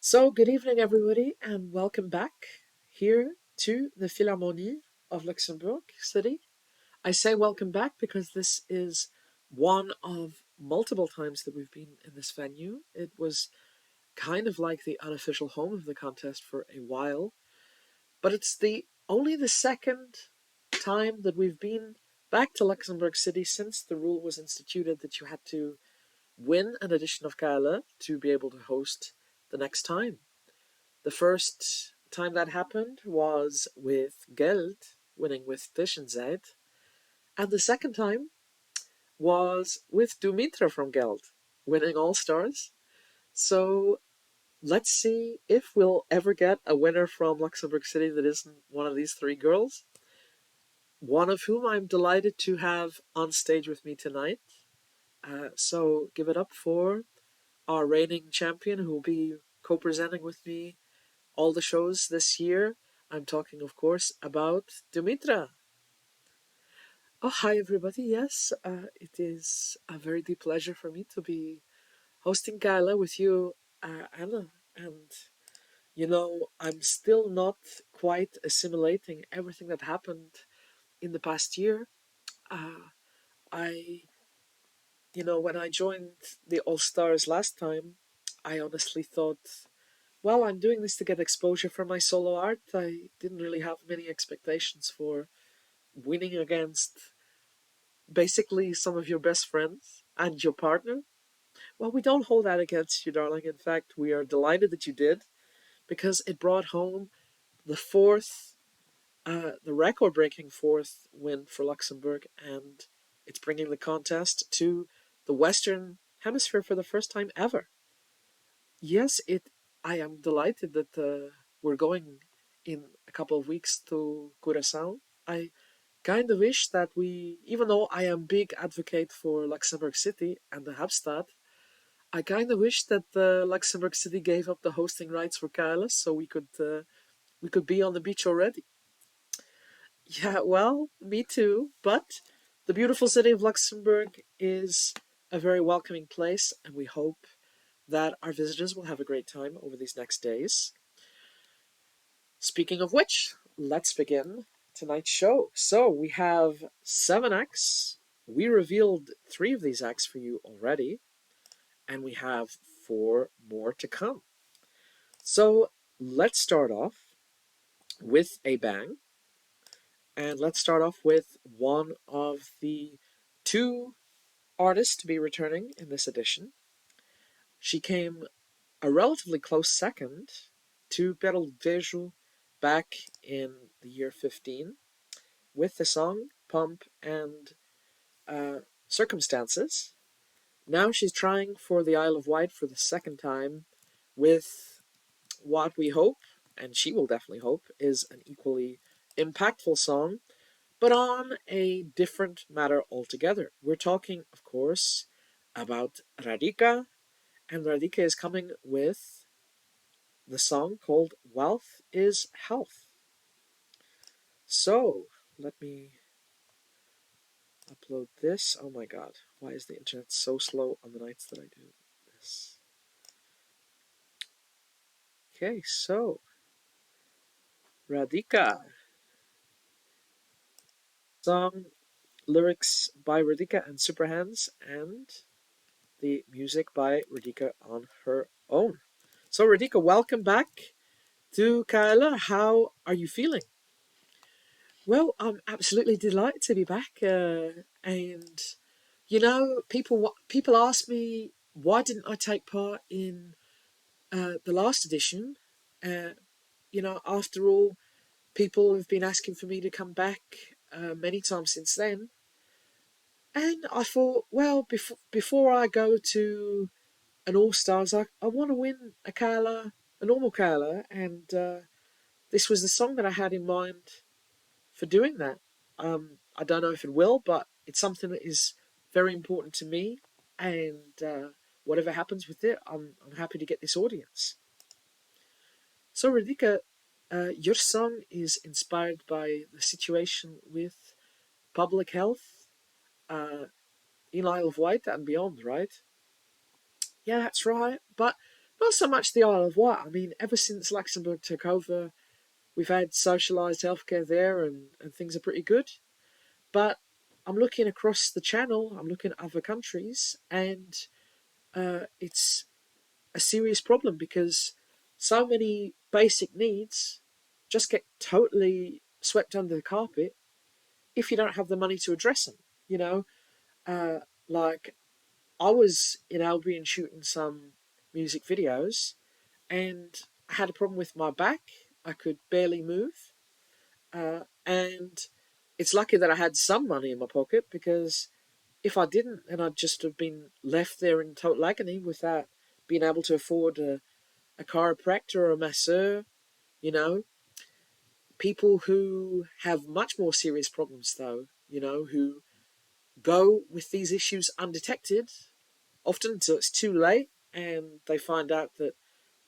So, good evening, everybody, and welcome back here to the Philharmonie of Luxembourg City. I say welcome back because this is one of multiple times that we've been in this venue. It was kind of like the unofficial home of the contest for a while, but it's the only the second time that we've been back to Luxembourg City since the rule was instituted that you had to win an edition of KLE to be able to host the next time. The first time that happened was with Geld winning with Tischenzeit, and the second time was with Dumitra from Geld winning All Stars. So let's see if we'll ever get a winner from Luxembourg City that isn't one of these three girls, one of whom I'm delighted to have on stage with me tonight. So give it up for our reigning champion who will be co-presenting with me all the shows this year. I'm talking, of course, about Dumitra. Oh, hi, everybody. Yes, it is a very deep pleasure for me to be hosting Gala with you, Anna. And, I'm still not quite assimilating everything that happened in the past year. Uh, I, when I joined the All Stars last time, I honestly thought, well, I'm doing this to get exposure for my solo art. I didn't really have many expectations for winning against basically some of your best friends and your partner. Well, we don't hold that against you, darling. In fact, we are delighted that you did because it brought home the the record breaking fourth win for Luxembourg, and it's bringing the contest to the Western Hemisphere for the first time ever. Yes, I am delighted that we're going in a couple of weeks to Curação. I kind of wish that we, even though I am big advocate for Luxembourg City and the Hauptstadt, I kind of wish that Luxembourg City gave up the hosting rights for KLS so we could be on the beach already. Yeah, well, me too. But the beautiful city of Luxembourg is a very welcoming place, and we hope that our visitors will have a great time over these next days. Speaking of which, let's begin tonight's show. So we have 7 acts. We revealed 3 of these acts for you already, and we have 4 more to come. So let's start off with a bang, and let's start off with one of the 2 artists to be returning in this edition. She came a relatively close second to Beryl Vejo back in the year 15 with the song Pump and Circumstances. Now she's trying for the Isle of Wight for the second time with what we hope, and she will definitely hope, is an equally impactful song, but on a different matter altogether. We're talking, of course, about Radhika, and Radhika is coming with the song called Wealth is Health. So, let me upload this. Oh my god, why is the internet so slow on the nights that I do this? Okay, so Radhika. Song lyrics by Radhika and Superhands, and the music by Radhika on her own. So Radhika, welcome back to KLE. How are you feeling? Well, I'm absolutely delighted to be back, and people ask me why didn't I take part in the last edition. Uh, after all, people have been asking for me to come back many times since then, and I thought, well, before I go to an All Stars, I want to win a KLE, a normal KLE, and this was the song that I had in mind for doing that. I don't know if it will, but it's something that is very important to me, and whatever happens with it, I'm happy to get this audience. So, Radhika, your song is inspired by the situation with public health in Isle of Wight and beyond, right? Yeah, that's right. But Not so much the Isle of Wight. I mean, ever since Luxembourg took over, we've had socialised healthcare there, and things are pretty good. But I'm looking across the channel, I'm looking at other countries, and it's a serious problem because so many basic needs just get totally swept under the carpet if you don't have the money to address them. You know, uh, like I was in Albion shooting some music videos, and I had a problem with my back. I could barely move, and it's lucky that I had some money in my pocket, because if I didn't, then I'd just have been left there in total agony without being able to afford a chiropractor or a masseur. You know, people who have much more serious problems, though, who go with these issues undetected, often until it's too late, and they find out that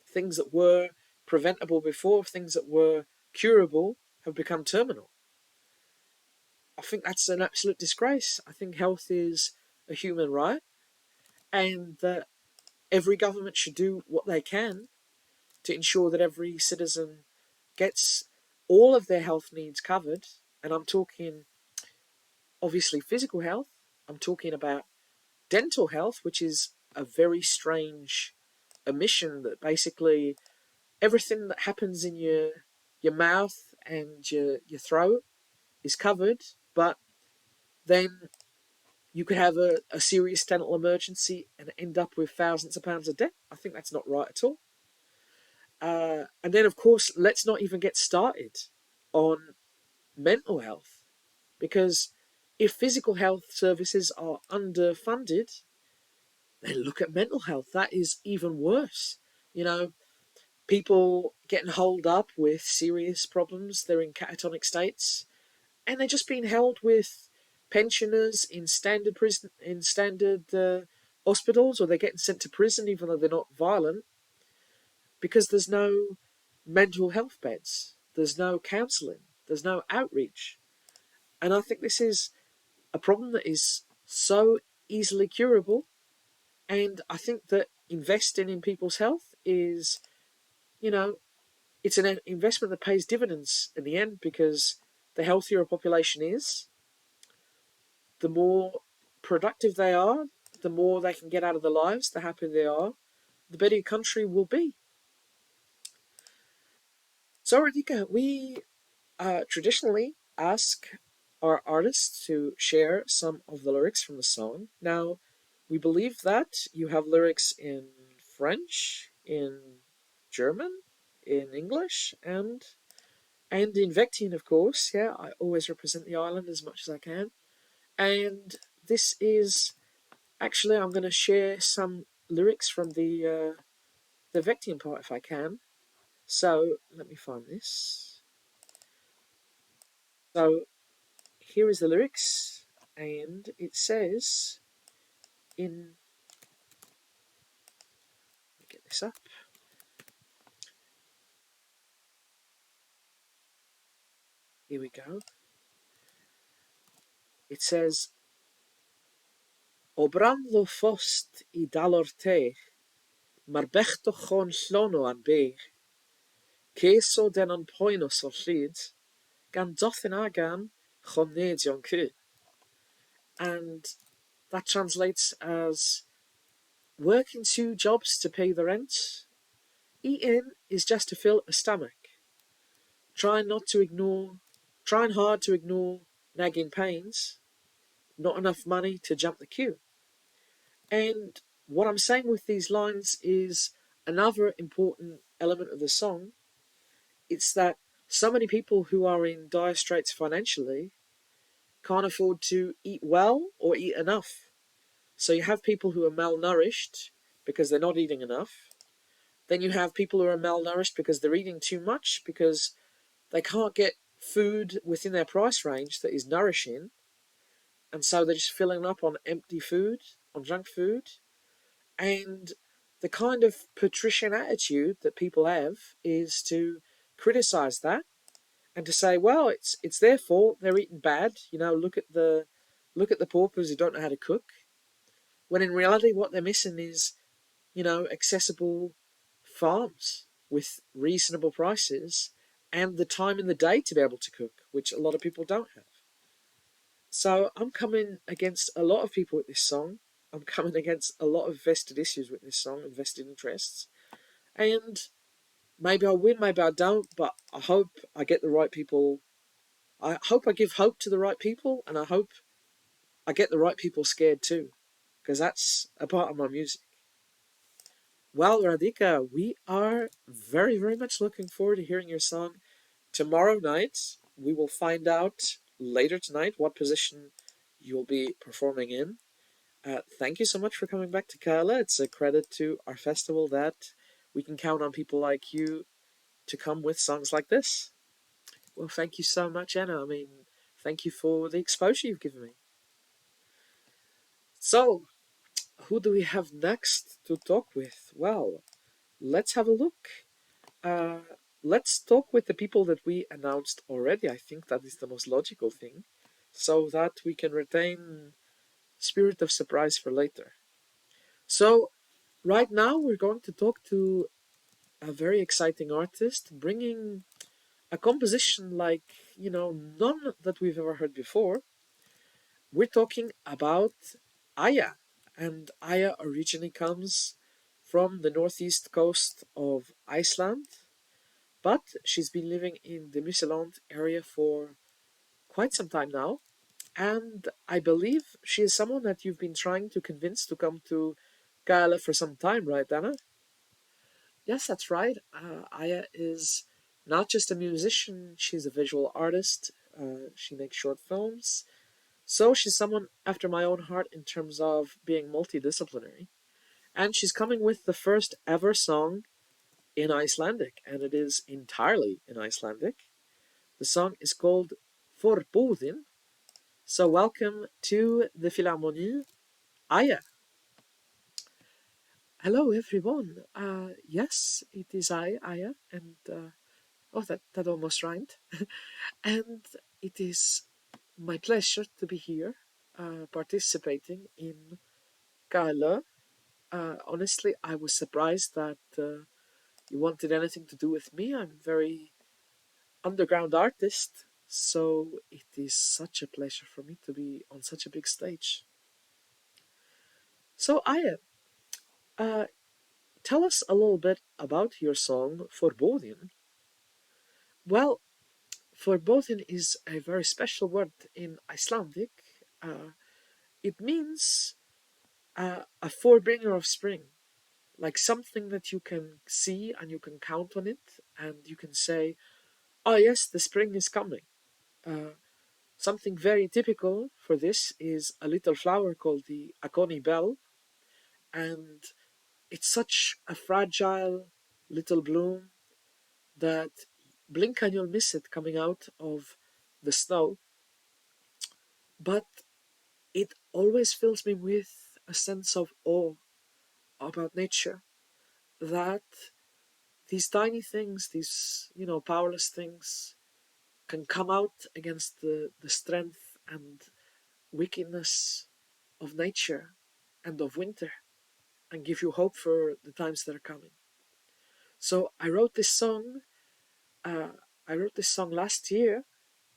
things that were preventable before, things that were curable, have become terminal. I think that's an absolute disgrace. I think health is a human right, and that every government should do what they can to ensure that every citizen gets all of their health needs covered. And I'm talking obviously physical health, I'm talking about dental health, which is a very strange omission, that basically everything that happens in your mouth and your throat is covered, but then you could have a serious dental emergency and end up with thousands of pounds of debt. I think that's not right at all. And then, of course, let's not even get started on mental health, because if physical health services are underfunded, then look at mental health. That is even worse. You know, people getting holed up with serious problems, they're in catatonic states, and they're just being held with pensioners in standard prison, in standard hospitals, or they're getting sent to prison even though they're not violent, because there's no mental health beds, there's no counselling, there's no outreach. And I think this is a problem that is so easily curable. And I think that investing in people's health is, you know, it's an investment that pays dividends in the end, because the healthier a population is, the more productive they are, the more they can get out of their lives, the happier they are, the better your country will be. So, Radhika, we traditionally ask our artists to share some of the lyrics from the song. Now, we believe that you have lyrics in French, in German, in English, and in Vectian, of course. Yeah, I always represent the island as much as I can. And this is actually, I'm going to share some lyrics from the Vectian part if I can. So let me find this. So here is the lyrics, and it says in. Let me get this up. Here we go. It says, O brandlo fost I dalor te, mar bechto chon llono an beig. Ceso den an poenos o'r llyd, gan dothin agan chon nedion cy. And that translates as, working 2 jobs to pay the rent. Eating is just to fill a stomach. Trying hard to ignore nagging pains. Not enough money to jump the queue. And what I'm saying with these lines is another important element of the song. It's that so many people who are in dire straits financially can't afford to eat well or eat enough. So you have people who are malnourished because they're not eating enough. Then you have people who are malnourished because they're eating too much, because they can't get food within their price range that is nourishing. And so they're just filling up on empty food, on junk food. And the kind of patrician attitude that people have is to criticize that and to say, well, it's their fault, they're eating bad. Look at the paupers who don't know how to cook. When in reality, what they're missing is, accessible farms with reasonable prices and the time in the day to be able to cook, which a lot of people don't have. So I'm coming against a lot of people with this song. I'm coming against a lot of vested issues with this song and vested interests. And maybe I win, maybe I don't, but I hope I get the right people. I hope I give hope to the right people, and I hope I get the right people scared too, because that's a part of my music. Well, Radhika, we are very, very much looking forward to hearing your song tomorrow night. We will find out later tonight what position you'll be performing in. Thank you so much for coming back to KLE. It's a credit to our festival that we can count on people like you to come with songs like this. Well, thank you so much, Anna. I mean, thank you for the exposure you've given me. So, who do we have next to talk with? Well, let's have a look. Uh, let's talk with the people that we announced already. I think that is the most logical thing, so that we can retain spirit of surprise for later. So, right now we're going to talk to a very exciting artist, bringing a composition like, none that we've ever heard before. We're talking about Aya, and Aya originally comes from the northeast coast of Iceland, but she's been living in the Müseland area for quite some time now. And I believe she is someone that you've been trying to convince to come to KLE for some time, right, Anna? Yes, that's right. Aya is not just a musician, she's a visual artist. She makes short films. So she's someone after my own heart in terms of being multidisciplinary. And she's coming with the first ever song in Icelandic, and it is entirely in Icelandic. The song is called Vorboðin. So welcome to the Philharmonie, Aya. Hello, everyone. Yes, it is I, Aya, and oh, that almost rhymed. And it is my pleasure to be here, participating in KLE. Honestly, I was surprised that you wanted anything to do with me. I'm very underground artist, so it is such a pleasure for me to be on such a big stage. So, Aya, uh, tell us a little bit about your song Vorboðin. Well, Vorboðin is a very special word in Icelandic. Uh, it means a forebringer of spring, like something that you can see and you can count on it, and you can say, "Oh yes, the spring is coming." Uh, Something very typical for this is a little flower called the Akoni bell, and it's such a fragile little bloom that blink and you'll miss it coming out of the snow. But it always fills me with a sense of awe about nature, that these tiny things, these, powerless things, can come out against the strength and wickedness of nature and of winter and give you hope for the times that are coming. So I wrote this song. Uh, I wrote this song last year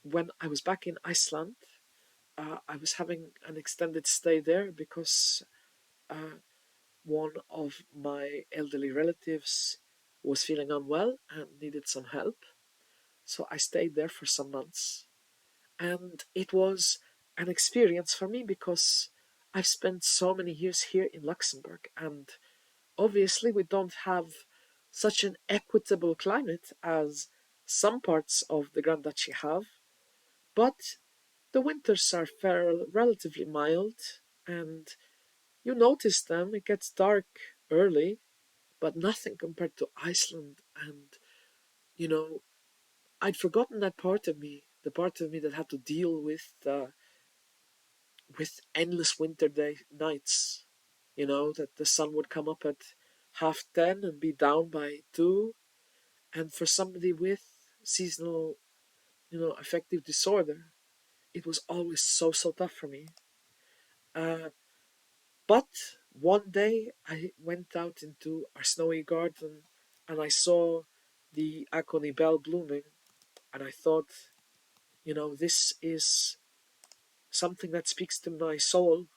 when I was back in Iceland. I was having an extended stay there because uh, one of my elderly relatives was feeling unwell and needed some help. So I stayed there for some months. And it was an experience for me because I've spent so many years here in Luxembourg, and obviously we don't have such an equitable climate as some parts of the Grand Duchy have, but the winters are relatively mild, and you notice them. It gets dark early, but nothing compared to Iceland. And you know, I'd forgotten that part of me, the part of me that had to deal with endless winter day nights. That the sun would come up at 10:30 and be down by 2. And for somebody with seasonal, affective disorder, it was always so tough for me. Uh, but one day I went out into our snowy garden and I saw the Akoni bell blooming, and I thought, this is something that speaks to my soul,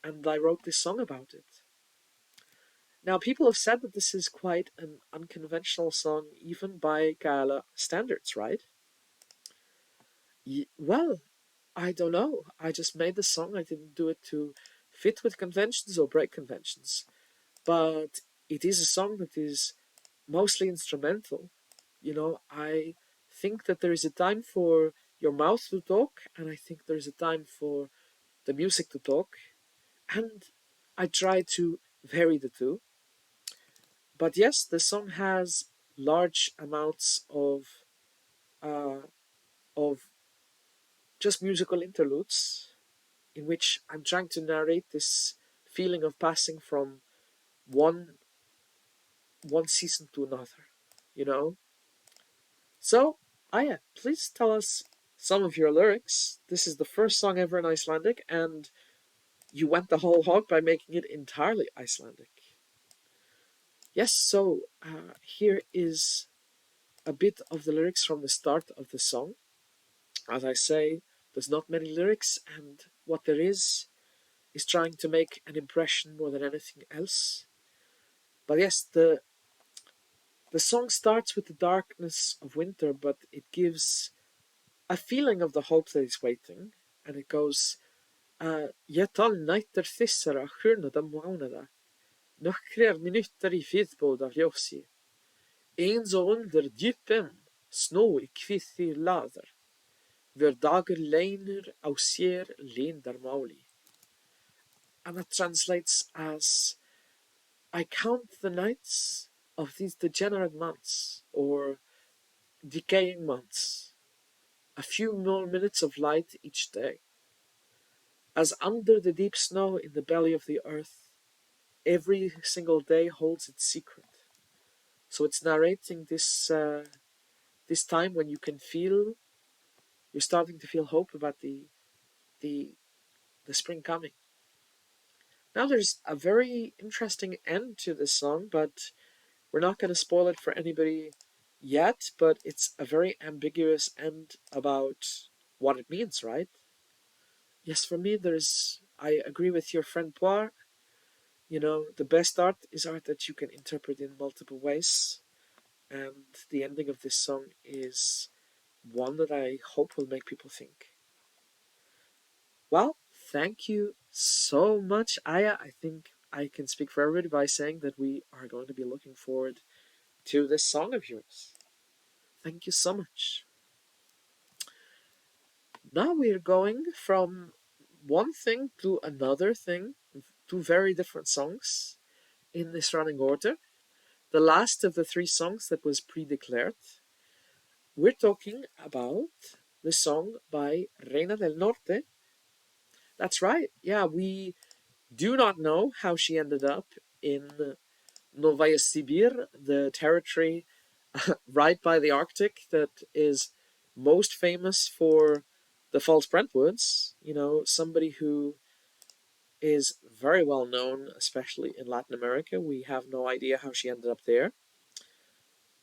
and I wrote this song about it. Now, people have said that this is quite an unconventional song, even by KLE standards, right? Well, I don't know. I just made the song. I didn't do it to fit with conventions or break conventions. But it is a song that is mostly instrumental. I think that there is a time for your mouth to talk, and I think there is a time for the music to talk. And I try to vary the two. But yes, the song has large amounts uh, of just musical interludes in which I'm trying to narrate this feeling of passing from one one season to another, you know. So, Aya, please tell us some of your lyrics. This is the first song ever in Icelandic, and you went the whole hog by making it entirely Icelandic. Yes, so here is a bit of the lyrics from the start of the song. As I say, there's not many lyrics, and what there is trying to make an impression more than anything else. But yes, the song starts with the darkness of winter, but it gives a feeling of the hope that is waiting, and it goes, Ég tal nætur þessara hrunada mánaða, nokkrar minútur í viðbót af ljósi, eins og undir djúpum snjó í kvithi laðar, hver dagur leynir á sér leyndarmáli. And that translates as, I count the nights of these degenerate months, or decaying months, a few more minutes of light each day. As under the deep snow in the belly of the earth, every single day holds its secret. So it's narrating this time when you're starting to feel hope about the spring coming. Now there's a very interesting end to this song, but we're not going to spoil it for anybody yet, but it's a very ambiguous end about what it means, right? Yes, for me, I agree with your friend Poir. The best art is art that you can interpret in multiple ways, and the ending of this song is one that I hope will make people think. Well, thank you so much, Aya. I think I can speak for everybody by saying that we are going to be looking forward to this song of yours. Thank you so much. Now we're going from one thing to another thing, two very different songs in this running order. The last of the three songs that was pre-declared. We're talking about the song by Reina del Norte. That's right. Yeah, we do not know how she ended up in Novaya Sibir, the territory right by the Arctic that is most famous for the false Brentwoods. Somebody who is very well known, especially in Latin America. We have no idea how she ended up there.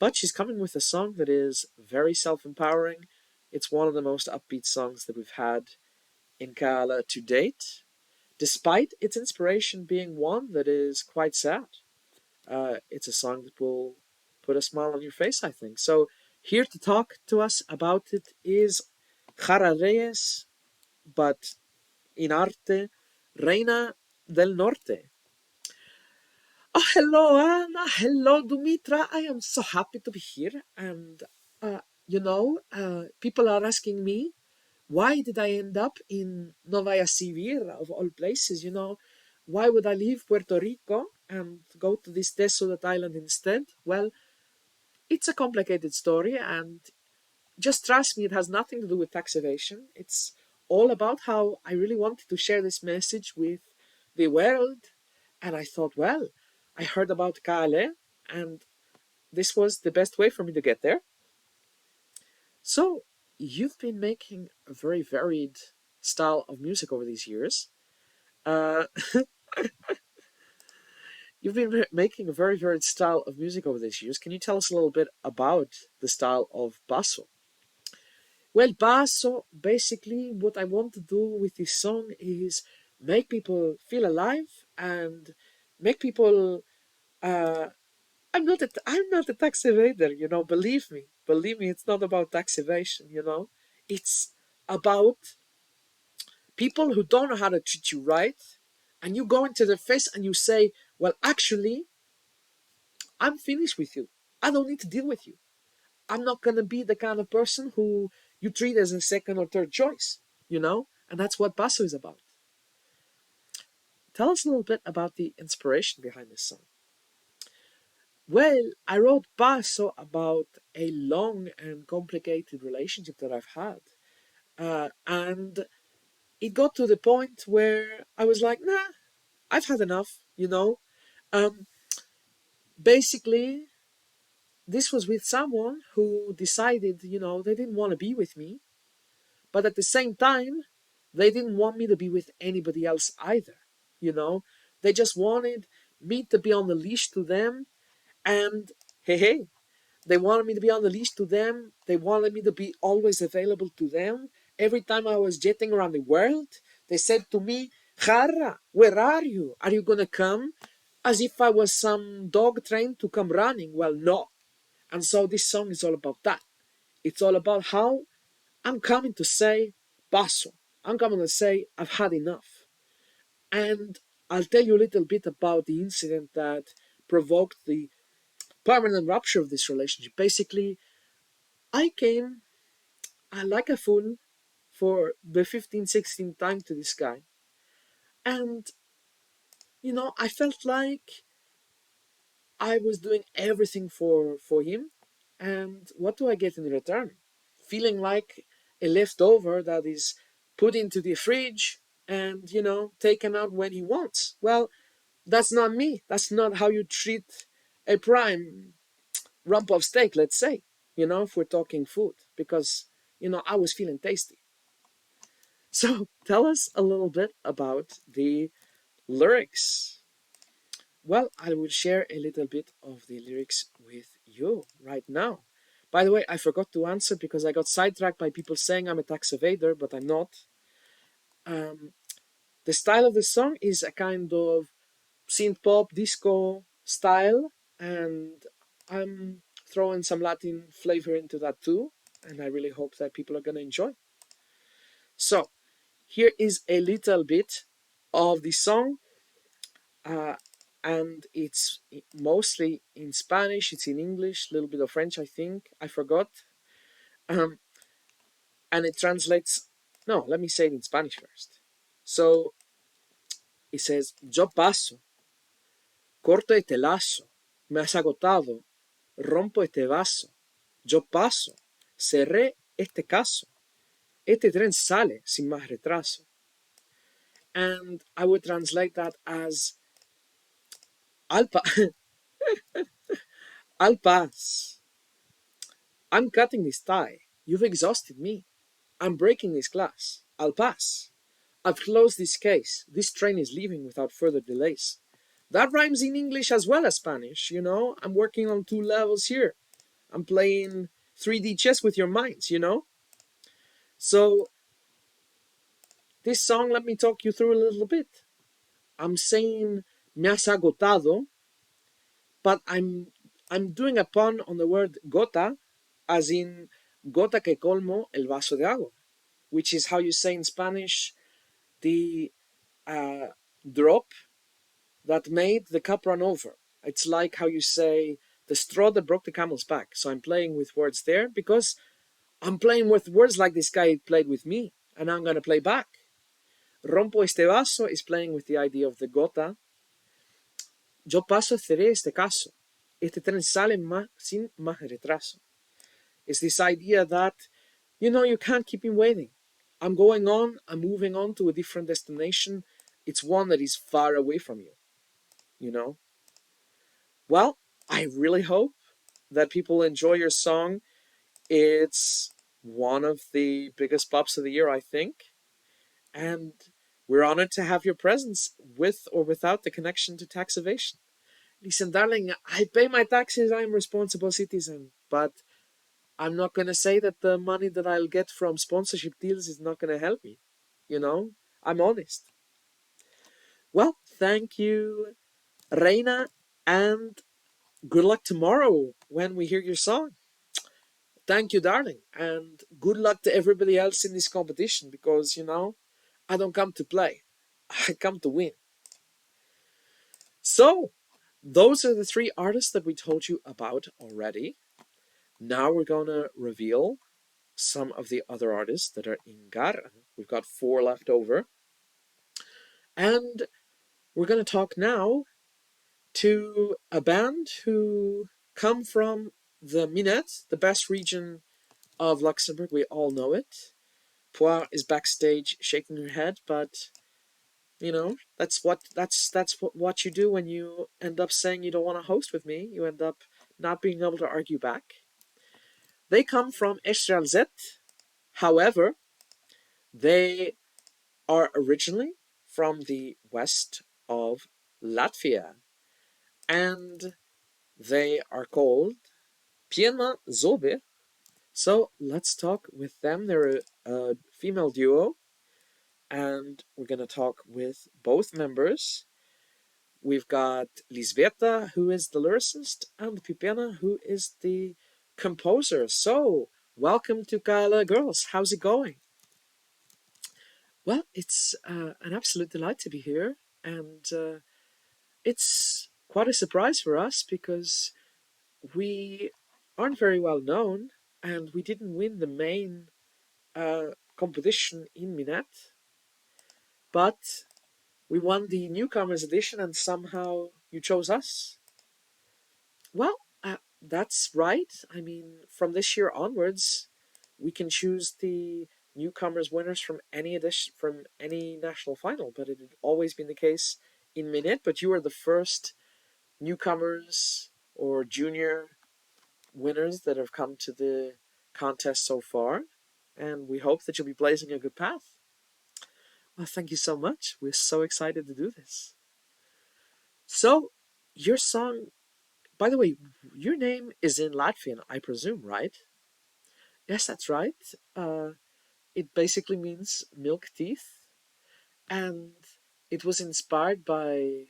But she's coming with a song that is very self-empowering. It's one of the most upbeat songs that we've had in KLE to date, despite its inspiration being one that is quite sad. It's a song that will put a smile on your face, I think. So here to talk to us about it is Jara Reyes, but in arte, Reina del Norte. Oh, hello, Anna. Hello, Dumitra. I am so happy to be here. And, people are asking me, why did I end up in Novaya Sibir, of all places? Why would I leave Puerto Rico and go to this desolate island instead? Well, it's a complicated story, and just trust me, it has nothing to do with tax evasion. It's all about how I really wanted to share this message with the world. And I thought, well, I heard about KLE, and this was the best way for me to get there. So, you've been making a very varied style of music over these years. Uh, you've been making a very varied style of music over these years. Can you tell us a little bit about the style of Paso? Well, Paso, basically, what I want to do with this song is make people feel alive and make people. I'm not a tax evader, Believe me, it's not about tax evasion. It's about people who don't know how to treat you right, and you go into their face and you say, well, actually, I'm finished with you. I don't need to deal with you. I'm not going to be the kind of person who you treat as a second or third choice. And that's what Paso is about. Tell us a little bit about the inspiration behind this song. Well, I wrote Paso about a long and complicated relationship that I've had. And it got to the point where I was like, nah, I've had enough. Um, Basically, this was with someone who decided, they didn't want to be with me, but at the same time, they didn't want me to be with anybody else either. You know, they just wanted me to be on the leash to them, and hey, they wanted me to be on the leash to them. They wanted me to be always available to them. Every time I was jetting around the world, they said to me, Jarra, where are you? Are you going to come? As if I was some dog trained to come running. Well, no. And so this song is all about that. It's all about how I'm coming to say, Paso. I'm coming to say, I've had enough. And I'll tell you a little bit about the incident that provoked the permanent rupture of this relationship. Basically, I came like a fool for the 15th, 16th time to this guy. And, I felt like I was doing everything for him. And what do I get in return? Feeling like a leftover that is put into the fridge and, taken out when he wants. Well, that's not me. That's not how you treat a prime rump of steak, let's say, if we're talking food, because, I was feeling tasty. So tell us a little bit about the lyrics. Well, I will share a little bit of the lyrics with you right now. By the way, I forgot to answer because I got sidetracked by people saying I'm a tax evader, but I'm not. Um, the style of the song is a kind of synth pop disco style, and I'm throwing some Latin flavor into that too, and I really hope that people are going to enjoy. So, here is a little bit of the song, uh, and it's mostly in Spanish, it's in English, a little bit of French, I think. I forgot. Um, and it translates. No, let me say it in Spanish first. So, it says, Yo paso, corto este lazo, me has agotado, rompo este vaso. Yo paso, cerré este caso. Este tren sale sin más retraso. And I would translate that as I'll, I'll pass. I'm cutting this tie. You've exhausted me. I'm breaking this glass. I'll pass. I've closed this case. This train is leaving without further delays. That rhymes in English as well as Spanish, I'm working on two levels here. I'm playing 3D chess with your minds. So, this song, let me talk you through a little bit. I'm saying me has agotado, but I'm doing a pun on the word gota, as in gota que colmo el vaso de agua, which is how you say in Spanish the drop that made the cup run over. It's like how you say the straw that broke the camel's back. So I'm playing with words there because I'm playing with words like this guy played with me, and I'm going to play back. Rompo este vaso is playing with the idea of the gota. Yo paso cerré este caso. Este tren sale sin más retraso. It's this idea that, you can't keep him waiting. I'm going on, I'm moving on to a different destination. It's one that is far away from you. Well, I really hope that people enjoy your song. It's one of the biggest pops of the year, I think. And we're honored to have your presence with or without the connection to tax evasion. listen, darling, I pay my taxes, I'm a responsible citizen, but I'm not going to say that the money that I'll get from sponsorship deals is not going to help me. You know, I'm honest. Well, thank you, Reina, and good luck tomorrow when we hear your song. Thank you, darling, and good luck to everybody else in this competition because, I don't come to play, I come to win. So, those are the three artists that we told you about already. Now we're going to reveal some of the other artists that are in Gar. We've got 4 left over. And we're going to talk now to a band who come from the Minette, the best region of Luxembourg. We all know it. Poire is backstage shaking her head, but that's what you do when you end up saying you don't want to host with me. You end up not being able to argue back. They come from Estrelzet. However, they are originally from the west of Latvia, and they are called Piena zobi. So let's talk with them. They're a female duo, and we're going to talk with both members. We've got Lisbeta, who is the lyricist, and Piena, who is the composer. So, welcome to KLE Girls. How's it going? Well, it's an absolute delight to be here, and it's quite a surprise for us because we aren't very well known, and we didn't win the main competition in Minette, but we won the newcomers edition, and somehow you chose us. Well, that's right. I mean, from this year onwards, we can choose the newcomers winners from any edition, from any national final, but it had always been the case in Minette. But you are the first newcomers or junior winners that have come to the contest so far, and we hope that you'll be blazing a good path. Well, thank you so much. We're so excited to do this. So, your song, by the way, your name is in Latvian, I presume, right? Yes, that's right. It basically means milk teeth, and it was inspired by,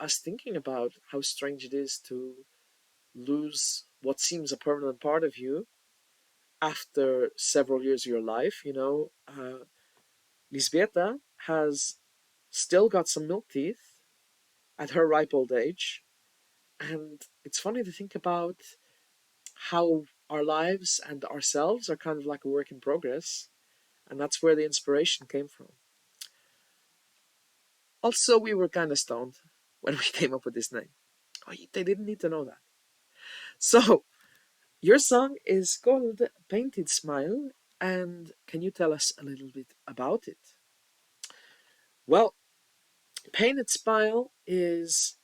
us thinking about how strange it is to lose what seems a permanent part of you after several years of your life. Lisbeta has still got some milk teeth at her ripe old age, and it's funny to think about how our lives and ourselves are kind of like a work in progress, and that's where the inspiration came from. Also, we were kind of stoned when we came up with this name. Oh, they didn't need to know that. So, your song is called Painted Smile, and can you tell us a little bit about it? Well, Painted Smile is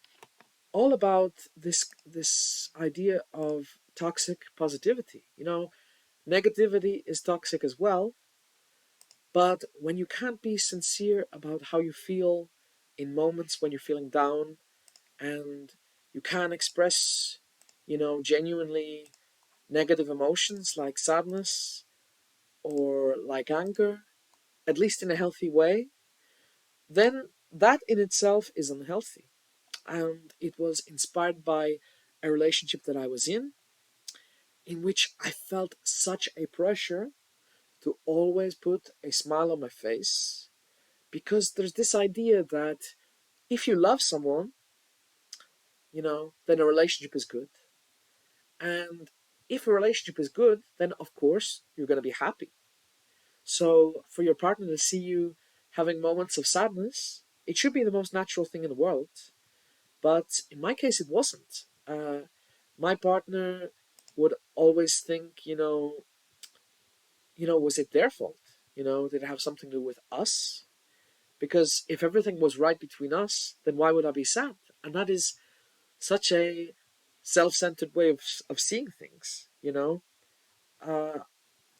all about this idea of toxic positivity. Negativity is toxic as well, but when you can't be sincere about how you feel in moments when you're feeling down, and you can't express, genuinely negative emotions like sadness or like anger, at least in a healthy way, then that in itself is unhealthy. And it was inspired by a relationship that I was in which I felt such a pressure to always put a smile on my face, because there's this idea that if you love someone, then a relationship is good. And if a relationship is good, then of course you're going to be happy. So for your partner to see you having moments of sadness, it should be the most natural thing in the world. But in my case, it wasn't. My partner would always think, was it their fault? Did it have something to do with us? Because if everything was right between us, then why would I be sad? And that is such a self-centered way of seeing things.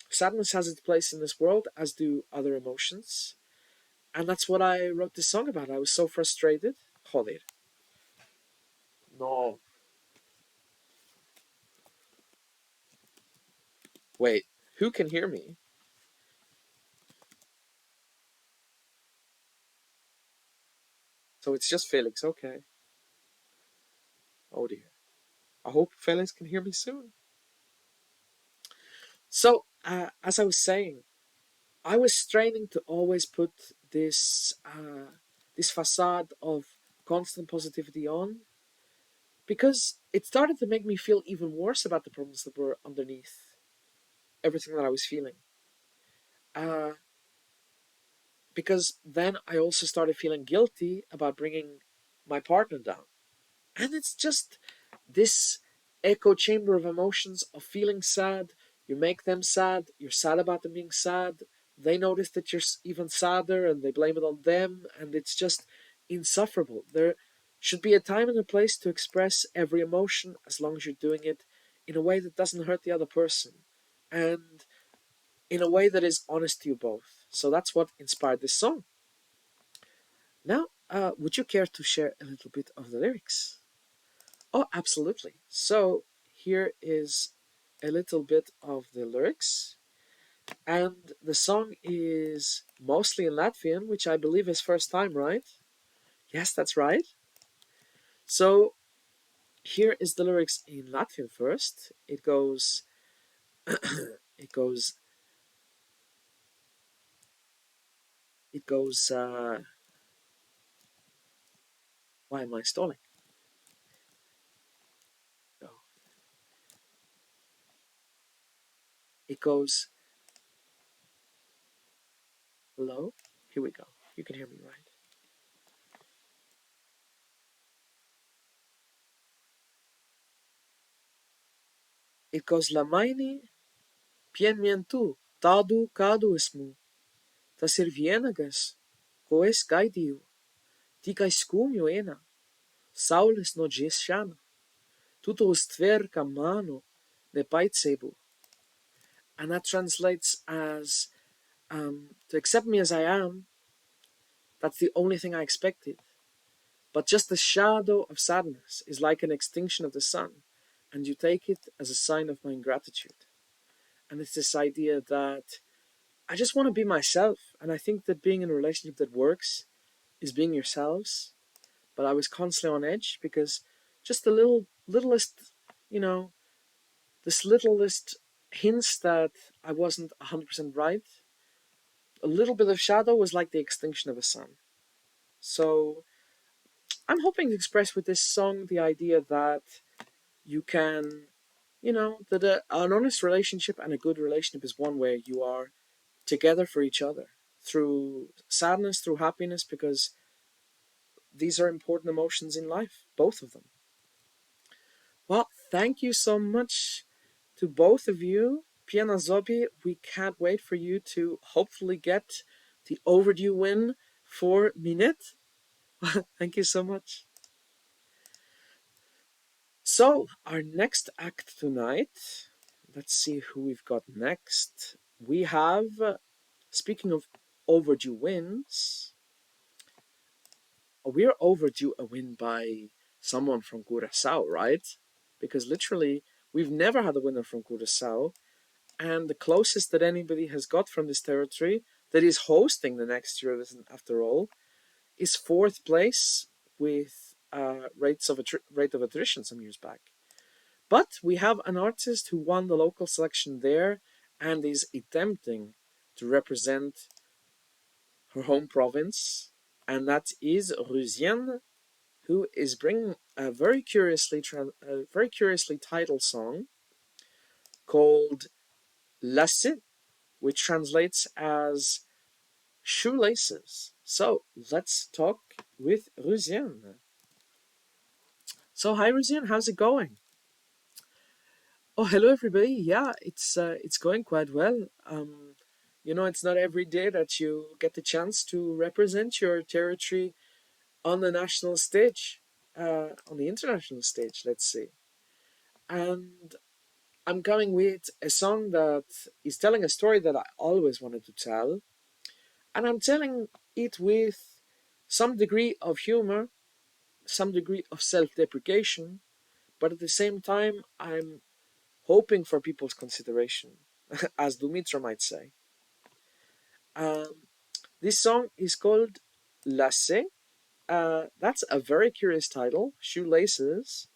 Sadness has its place in this world, as do other emotions. And that's what I wrote this song about. I was so frustrated. Joder. No. Wait, who can hear me? So it's just Felix, okay. Oh dear. I hope Felix can hear me soon. So, as I was saying, I was straining to always put this facade of constant positivity on because it started to make me feel even worse about the problems that were underneath everything that I was feeling. Uh, because then I also started feeling guilty about bringing my partner down. And it's just this echo chamber of emotions of feeling sad. You make them sad, you're sad about them being sad. They notice that you're even sadder and they blame it on them, and it's just insufferable. There should be a time and a place to express every emotion as long as you're doing it in a way that doesn't hurt the other person and in a way that is honest to you both. So that's what inspired this song. Now, would you care to share a little bit of the lyrics? Oh, absolutely. So here is a little bit of the lyrics. And the song is mostly in Latvian, which I believe is first time, right? Yes, that's right. So here is the lyrics in Latvian first. It goes, it goes, it goes, why am I stalling? Oh. It goes, hello? Here we go. You can hear me, right? It goes, Lamaini, pienmientu, tadu kādu esmu. Tas ir vienīgais, ko es gaidīju, tikai skumju ēnā, saules no dziesšana. Tu to uztver kā manu nepaicību. And that translates as, to accept me as I am, that's the only thing I expected. But just the shadow of sadness is like an extinction of the sun, and you take it as a sign of my ingratitude. And it's this idea that I just want to be myself, and I think that being in a relationship that works is being yourselves. But I was constantly on edge because just the littlest, you know, this littlest hints that I wasn't 100% right. A little bit of shadow was like the extinction of a sun. So I'm hoping to express with this song the idea that you can, that an honest relationship and a good relationship is one where you are together for each other through sadness, through happiness, because these are important emotions in life, both of them. Well, thank you so much to both of you. Piena Zobi, we can't wait for you to hopefully get the overdue win for Minette. Thank you so much. So, our next act tonight, let's see who we've got next. We have, speaking of overdue wins, we're overdue a win by someone from Curação, right? Because literally, we've never had a winner from Curação, and the closest that anybody has got from this territory that is hosting the next Eurovision, after all, is fourth place with rate of attrition some years back. But we have an artist who won the local selection there and is attempting to represent her home province, and that is Rouxienne, who is bringing a very curiously titled song called Lacets, which translates as shoelaces. So let's talk with Rouxienne. So hi Rouxienne, how's it going? Oh, hello everybody. Yeah, it's going quite well. It's not every day that you get the chance to represent your territory on the national stage, on the international stage, let's say. And I'm coming with a song that is telling a story that I always wanted to tell, and I'm telling it with some degree of humor, some degree of self-deprecation, but at the same time, I'm hoping for people's consideration, as Dumitra might say. Um, this song is called Lacets. That's a very curious title, Shoelaces.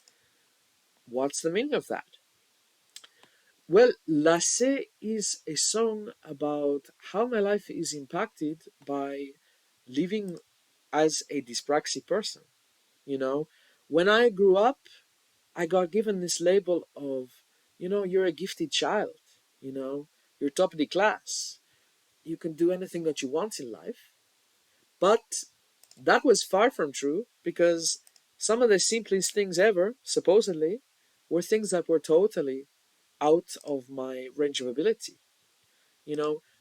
What's the meaning of that? Well, Lacets is a song about how my life is impacted by living as a dyspraxic person. You know, when I grew up, I got given this label of, you're a gifted child, you're top of the class. You can do anything that you want in life. But that was far from true because some of the simplest things ever, supposedly, were things that were totally out of my range of ability.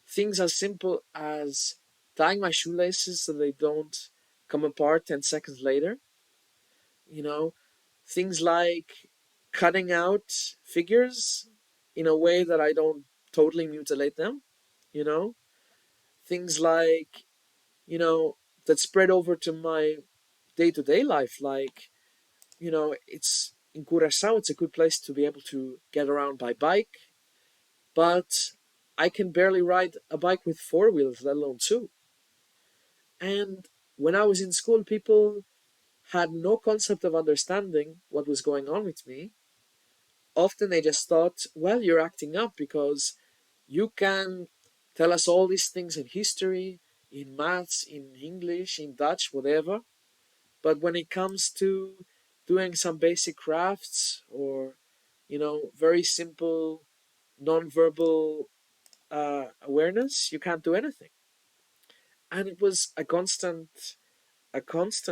Things as simple as tying my shoelaces so they don't come apart 10 seconds later. You know, things like cutting out figures in a way that I don't totally mutilate them. You know, things like, you know, that spread over to my day to day life. Like, it's in Curação, it's a good place to be able to get around by bike, but I can barely ride a bike with four wheels, let alone two. And when I was in school, people had no concept of understanding what was going on with me. Often they just thought, well, you're acting up because you can tell us all these things in history, in maths, in English, in Dutch, whatever. But when it comes to doing some basic crafts or, very simple non-verbal awareness, you can't do anything. And it was a constant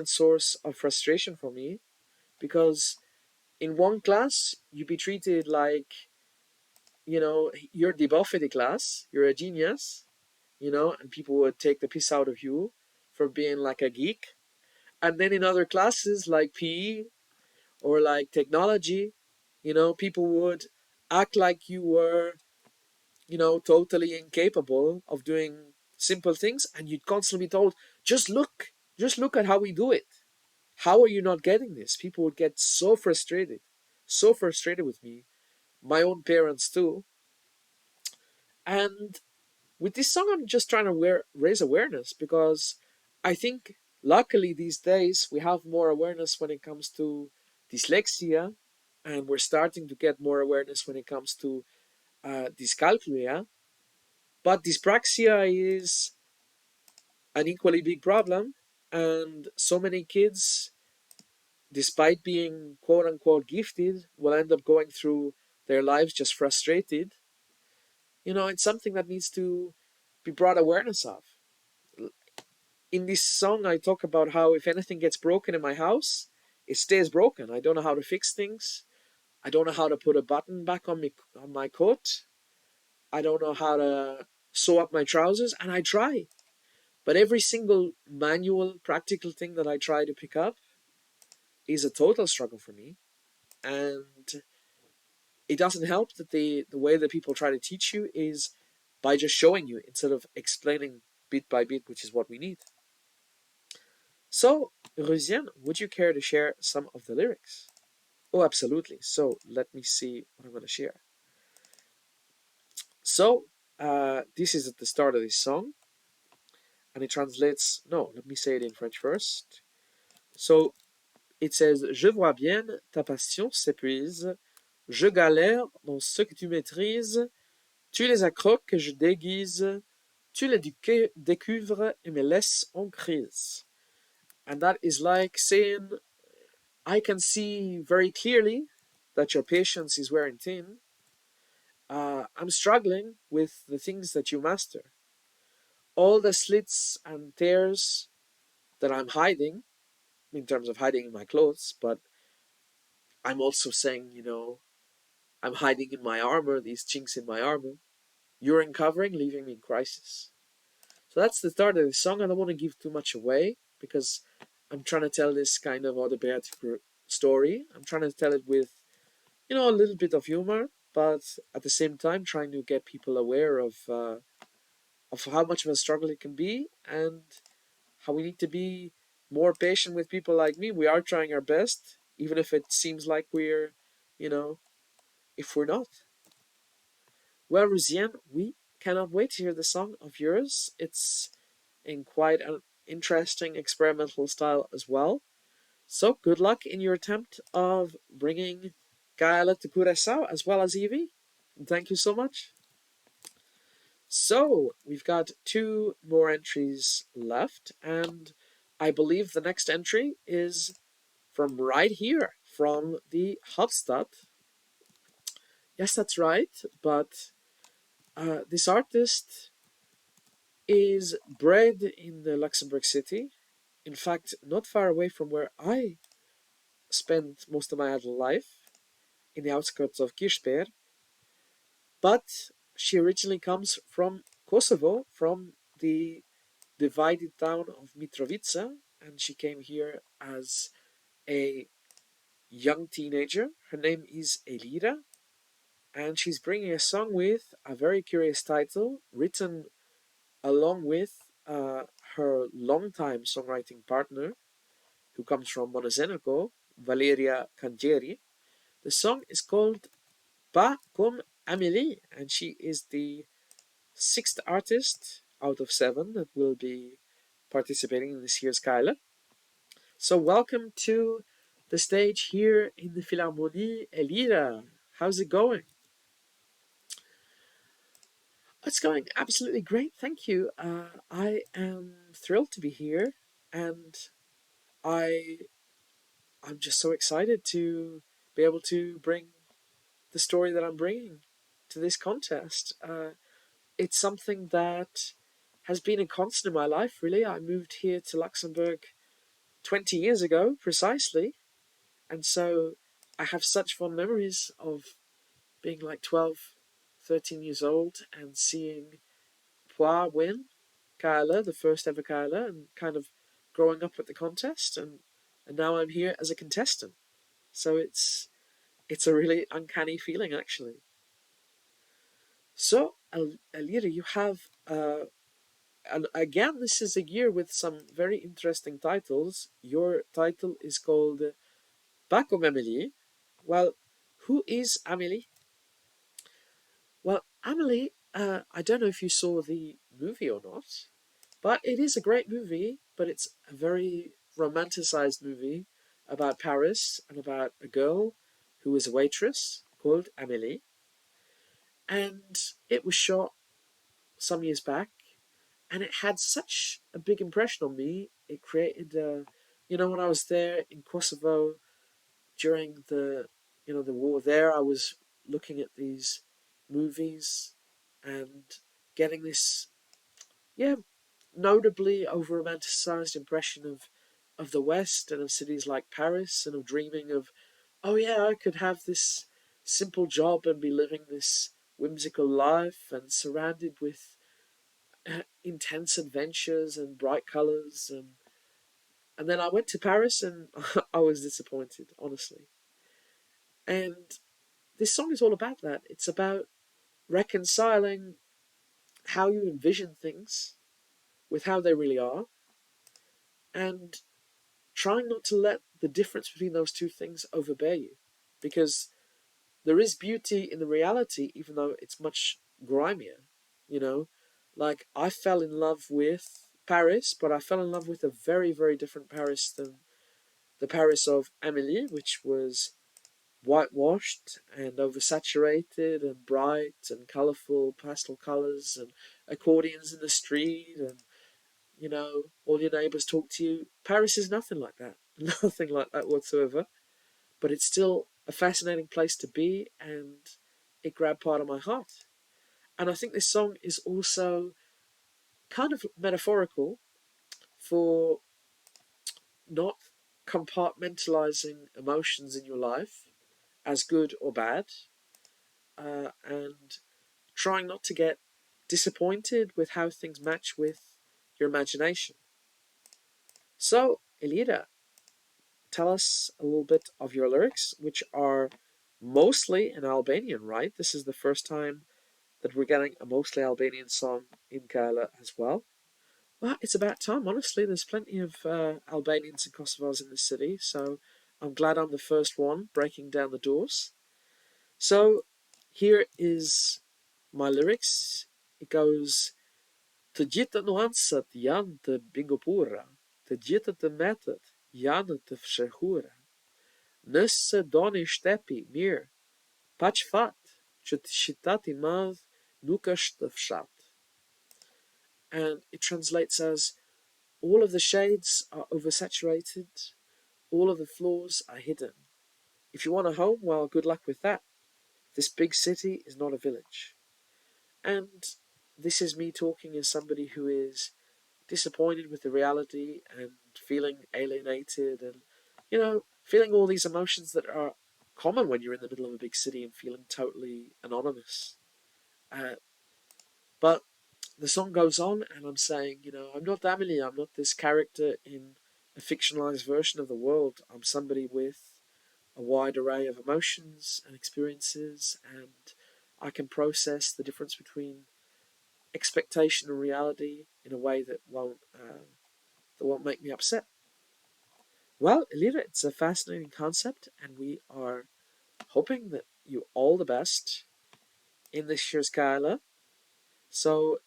source of frustration for me because in one class you'd be treated like, you're the buff of the class, you're a genius, and people would take the piss out of you for being like a geek. And then in other classes like PE or like technology, people would act like you were, totally incapable of doing simple things, and you'd constantly be told, just look at how we do it. How are you not getting this? People would get so frustrated with me, my own parents too. And with this song, I'm just trying to raise awareness because I think luckily these days we have more awareness when it comes to dyslexia, and we're starting to get more awareness when it comes to dyscalculia. But dyspraxia is an equally big problem, and so many kids, despite being quote unquote gifted, will end up going through their lives just frustrated. It's something that needs to be brought awareness of. In this song, I talk about how if anything gets broken in my house, it stays broken. I don't know how to fix things. I don't know how to put a button back on my coat. I don't know how to sew up my trousers, and I try. But every single manual, practical thing that I try to pick up is a total struggle for me. And it doesn't help that the way that people try to teach you is by just showing you instead of explaining bit by bit, which is what we need. So, Rouxienne, would you care to share some of the lyrics? Oh, absolutely. So, let me see what I'm going to share. So, this is at the start of this song, and it translates. No, let me say it in French first. So, it says, Je vois bien, ta passion s'épuise. Je galère dans ce que tu maîtrises. Tu les accroques que je déguise. Tu les découvres et me laisses en crise. And that is like saying, I can see very clearly that your patience is wearing thin. I'm struggling with the things that you master. All the slits and tears that I'm hiding, in terms of hiding in my clothes, but I'm also saying, I'm hiding in my armor, these chinks in my armor. You're uncovering, leaving me in crisis. So that's the start of the song. I don't want to give too much away because I'm trying to tell this kind of autobiographical story. I'm trying to tell it with, a little bit of humor, but at the same time trying to get people aware of how much of a struggle it can be and how we need to be more patient with people like me. We are trying our best, even if it seems like we're, if we're not. Well, Rouxienne, we cannot wait to hear the song of yours. It's in quite an interesting experimental style as well. So good luck in your attempt of bringing KLE to Curação as well as Evie. Thank you so much. So we've got two more entries left, and I believe the next entry is from right here, from the Hauptstadt. Yes, that's right, but this artist is bred in the Luxembourg city. In fact, not far away from where I spent most of my adult life, in the outskirts of Kirchberg. But she originally comes from Kosovo, from the divided town of Mitrovica, and she came here as a young teenager. Her name is Elira, and she's bringing a song with a very curious title, written along with her longtime songwriting partner, who comes from Monozenego, Valeria Cangieri. The song is called Pas comme Amélie, and she is the sixth artist out of seven that will be participating in this year's KLE. So welcome to the stage here in the Philharmonie, Elira. How's it going? It's going absolutely great, thank you. I am thrilled to be here, and I I'm just so excited to be able to bring the story that I'm bringing to this contest. It's something that has been a constant in my life, really. I moved here to Luxembourg 20 years ago, precisely, and so I have such fond memories of being like 12, 13 years old and seeing Poix win KLE, the first ever KLE, and kind of growing up at the contest, and now I'm here as a contestant. So it's a really uncanny feeling, actually. So, Elira, you have, and again, this is a year with some very interesting titles. Your title is called Pas comme Amélie. Well, who is Amélie? Well, Amélie, I don't know if you saw the movie or not, but it is a great movie, but it's a very romanticized movie about Paris and about a girl who is a waitress called Amélie. And it was shot some years back, and it had such a big impression on me. It created, when I was there in Kosovo during the war there, I was looking at these movies and getting this, yeah, notably over romanticized impression of the West and of cities like Paris, and of dreaming of, oh yeah, I could have this simple job and be living this whimsical life and surrounded with intense adventures and bright colors, and then I went to Paris and I was disappointed, honestly. And this song is all about that. It's about reconciling how you envision things with how they really are, and trying not to let the difference between those two things overbear you. Because there is beauty in the reality, even though it's much grimier, you know? Like, I fell in love with Paris, but I fell in love with a very, very different Paris than the Paris of Amélie, which was whitewashed and oversaturated and bright and colourful pastel colours and accordions in the street, and all your neighbours talk to you. Paris is nothing like that. Nothing like that whatsoever. But it's still a fascinating place to be, and it grabbed part of my heart. And I think this song is also kind of metaphorical for not compartmentalizing emotions in your life as good or bad, and trying not to get disappointed with how things match with your imagination. So, Elira, tell us a little bit of your lyrics, which are mostly in Albanian, right? This is the first time that we're getting a mostly Albanian song in KLE as well. Well, it's about time, honestly. There's plenty of Albanians and Kosovars in this city, so I'm glad I'm the first one breaking down the doors. So, here is my lyrics. It goes: Të gjithë nuancat janë të bingopura, të gjithë të metët janë të fshehura. Nëse doni shtepi mirë, pa që fat, që të shitati madh nuk është të fshat. And it translates as all of the shades are oversaturated, all of the flaws are hidden. If you want a home, well, good luck with that. This big city is not a village. And this is me talking as somebody who is disappointed with the reality and feeling alienated and, feeling all these emotions that are common when you're in the middle of a big city and feeling totally anonymous. But the song goes on, and I'm saying, I'm not Amélie, I'm not this character in a fictionalized version of the world. I'm somebody with a wide array of emotions and experiences, and I can process the difference between expectation and reality in a way that won't make me upset. Well, Elira, it's a fascinating concept, and we are hoping that you all the best in this year's KLE. So,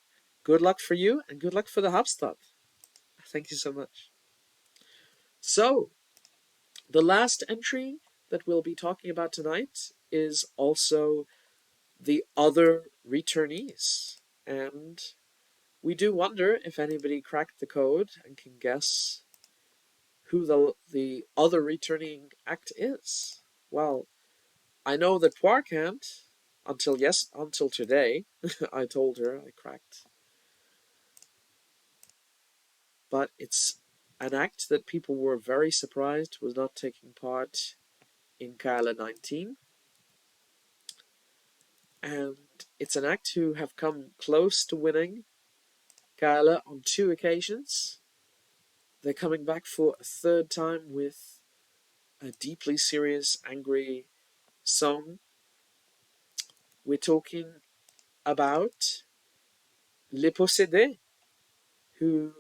good luck for you, and good luck for the Hauptstadt. Thank you so much. So, the last entry that we'll be talking about tonight is also the other returnees. And we do wonder if anybody cracked the code and can guess who the other returning act is. Well, I know that Poir can't. Until today, I told her I cracked. But it's an act that people were very surprised was not taking part in KLE 19. And it's an act who have come close to winning KLE on 2 occasions. They're coming back for a third time with a deeply serious, angry song. We're talking about Les Possédés, who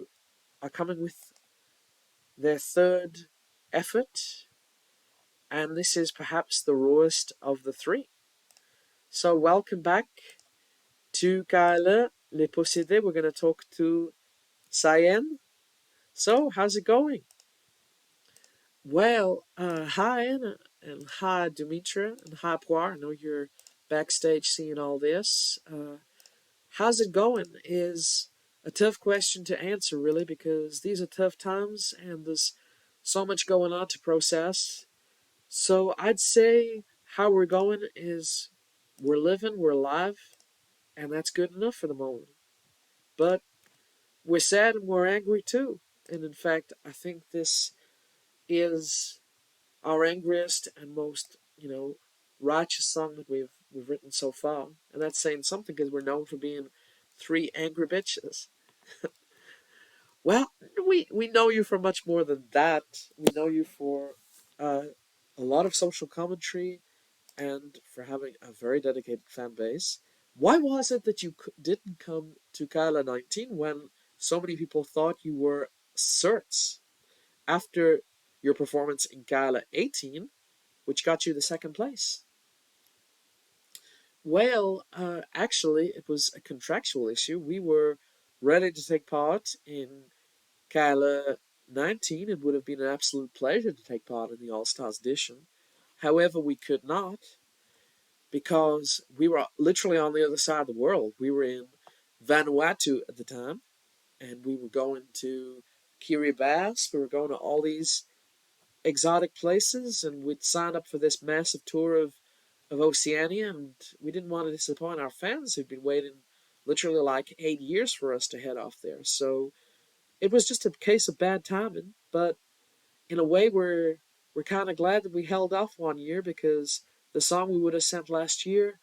are coming with their third effort, and this is perhaps the rawest of the 3. So welcome back to KLE, Les Possédés. We're going to talk to Cyan. So, how's it going? Well, hi Anna, and hi Dimitra, and hi Poir. I know you're backstage seeing all this. How's it going is a tough question to answer, really, because these are tough times and there's so much going on to process. So I'd say how we're going is we're living, we're alive, and that's good enough for the moment. But we're sad and we're angry too. And in fact, I think this is our angriest and most, righteous song that we've written so far. And that's saying something because we're known for being 3 angry bitches. Well, we know you for much more than that. We know you for a lot of social commentary and for having a very dedicated fan base. Why was it that you didn't come to KLE 19 when so many people thought you were certs after your performance in KLE 18, which got you the 2nd place? Well, actually, it was a contractual issue. We were ready to take part in KLE 19. It would have been an absolute pleasure to take part in the All Stars edition. However, we could not because we were literally on the other side of the world. We were in Vanuatu at the time, and we were going to Kiribati. We were going to all these exotic places, and we'd signed up for this massive tour of Oceania, and we didn't want to disappoint our fans who'd been waiting literally like 8 years for us to head off there. So it was just a case of bad timing, but in a way we're kind of glad that we held off 1 year because the song we would have sent last year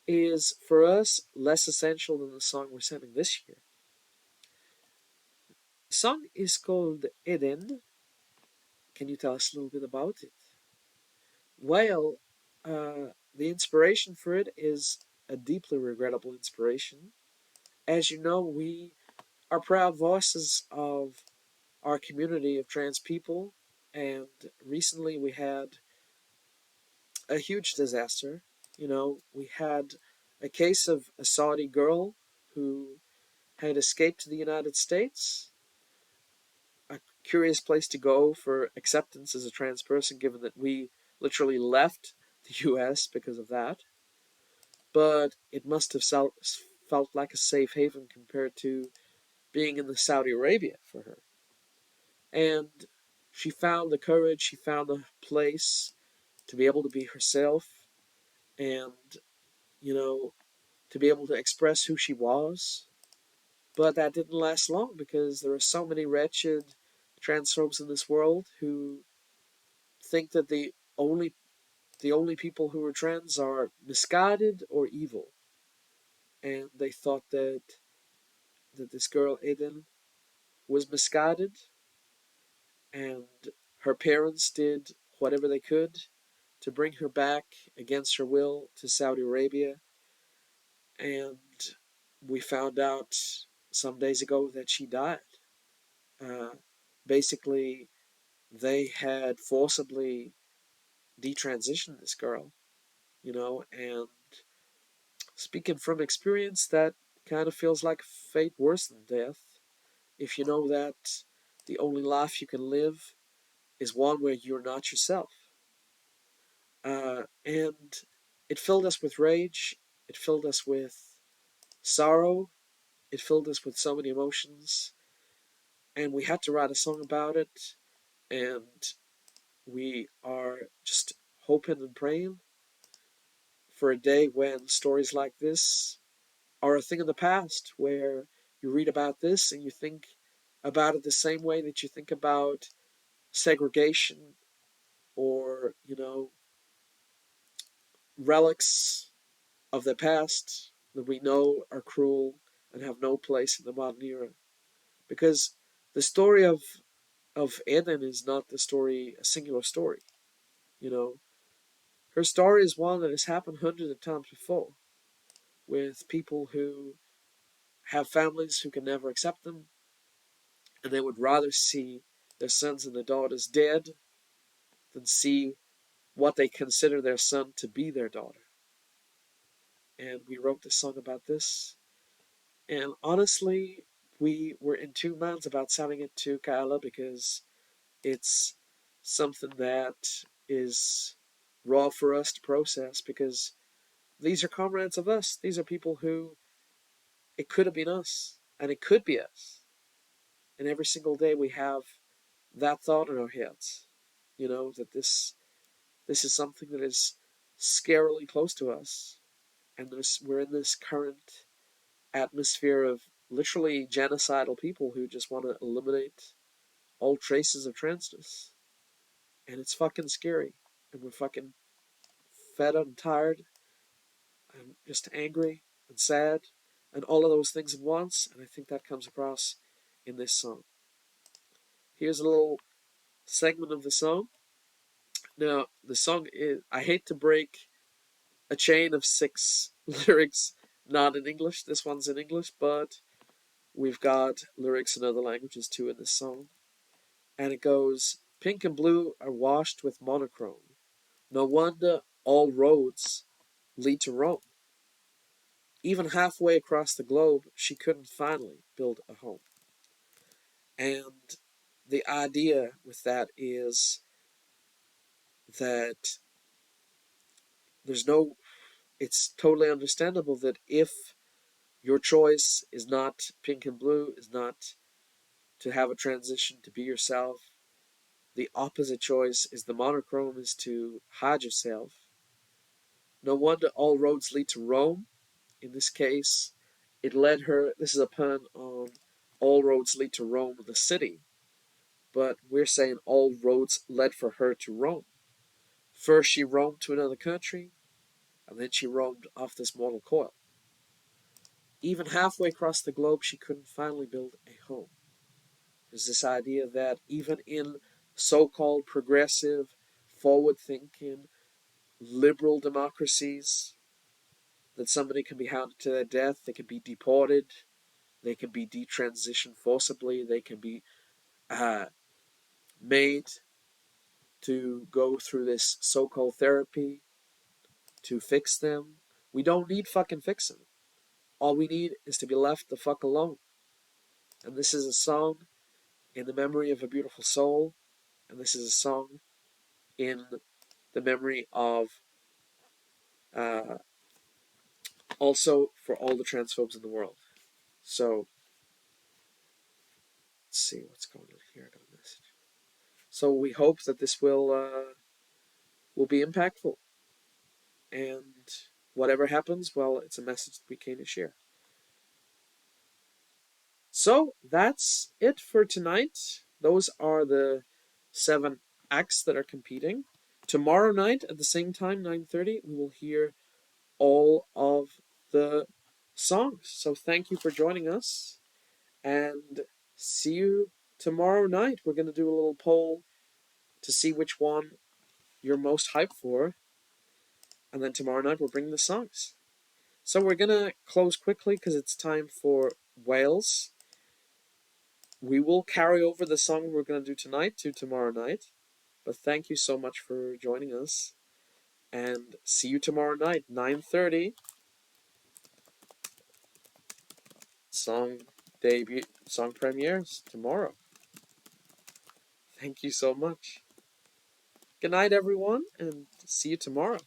is, for us, less essential than the song we're sending this year. The song is called Eden. Can you tell us a little bit about it? Well, the inspiration for it is a deeply regrettable inspiration. As you know, we are proud voices of our community of trans people. And recently we had a huge disaster. We had a case of a Saudi girl who had escaped to the United States, a curious place to go for acceptance as a trans person, given that we literally left the US because of that. But it must have felt like a safe haven compared to being in the Saudi Arabia for her. And she found the courage, she found the place to be able to be herself and, you know, to be able to express who she was. But that didn't last long because there are so many wretched transphobes in this world who think that the only people who are trans are misguided or evil. And they thought that this girl Eden was misguided, and her parents did whatever they could to bring her back against her will to Saudi Arabia. And we found out some days ago that she died. Uh, Basically, they had forcibly detransitioned this girl, and speaking from experience, that kind of feels like fate worse than death. If you know that the only life you can live is one where you're not yourself. And it filled us with rage, it filled us with sorrow, it filled us with so many emotions, and we had to write a song about it. And we are just hoping and praying for a day when stories like this are a thing of the past, where you read about this and you think about it the same way that you think about segregation or, relics of the past that we know are cruel and have no place in the modern era. Because the story of Eden is not a singular story. You know, her story is one that has happened hundreds of times before, with people who have families who can never accept them, and they would rather see their sons and their daughters dead than see what they consider their son to be their daughter. And we wrote this song about this. And honestly, we were in two minds about sending it to KLE because it's something that is raw for us to process, because these are comrades of us. These are people who, it could have been us, and it could be us. And every single day we have that thought in our heads, that this is something that is scarily close to us, and we're in this current atmosphere of literally genocidal people who just want to eliminate all traces of transness, and it's fucking scary, and we're fucking fed up and tired, and just angry and sad, and all of those things at once, and I think that comes across in this song. Here's a little segment of the song. Now, the song is, I hate to break a chain of 6 lyrics not in English. This one's in English, but we've got lyrics in other languages too in this song. And it goes, pink and blue are washed with monochrome. No wonder all roads lead to Rome. Even halfway across the globe, she couldn't finally build a home. And the idea with that is that there's no, it's totally understandable that if your choice is not pink and blue, is not to have a transition to be yourself, the opposite choice is the monochrome, is to hide yourself. No wonder all roads lead to Rome. In this case, it led her, this is a pun on all roads lead to Rome, the city, but we're saying all roads led for her to Rome. First, she roamed to another country, and then she roamed off this mortal coil. Even halfway across the globe, she couldn't finally build a home. There's this idea that even in so-called progressive, forward-thinking, liberal democracies, that somebody can be hounded to their death, they can be deported, They can be detransitioned forcibly. They can be made to go through this so-called therapy to fix them. We don't need fucking fixing. All we need is to be left the fuck alone. And this is a song in the memory of a beautiful soul. And this is a song in the memory of also for all the transphobes in the world. So, let's see what's going on here. I got a message. So we hope that this will be impactful. And whatever happens, well, it's a message that we came to share. So that's it for tonight. Those are the 7 acts that are competing. Tomorrow night at the same time, 9:30, we will hear all of the songs. So thank you for joining us, and see you tomorrow night. We're going to do a little poll to see which one you're most hyped for, and then tomorrow night we'll bring the songs. So we're going to close quickly because it's time for Wales. We will carry over the song we're going to do tonight to tomorrow night, but thank you so much for joining us, and see you tomorrow night, 9:30. Song debut, song premieres tomorrow. Thank you so much. Good night, everyone, and see you tomorrow.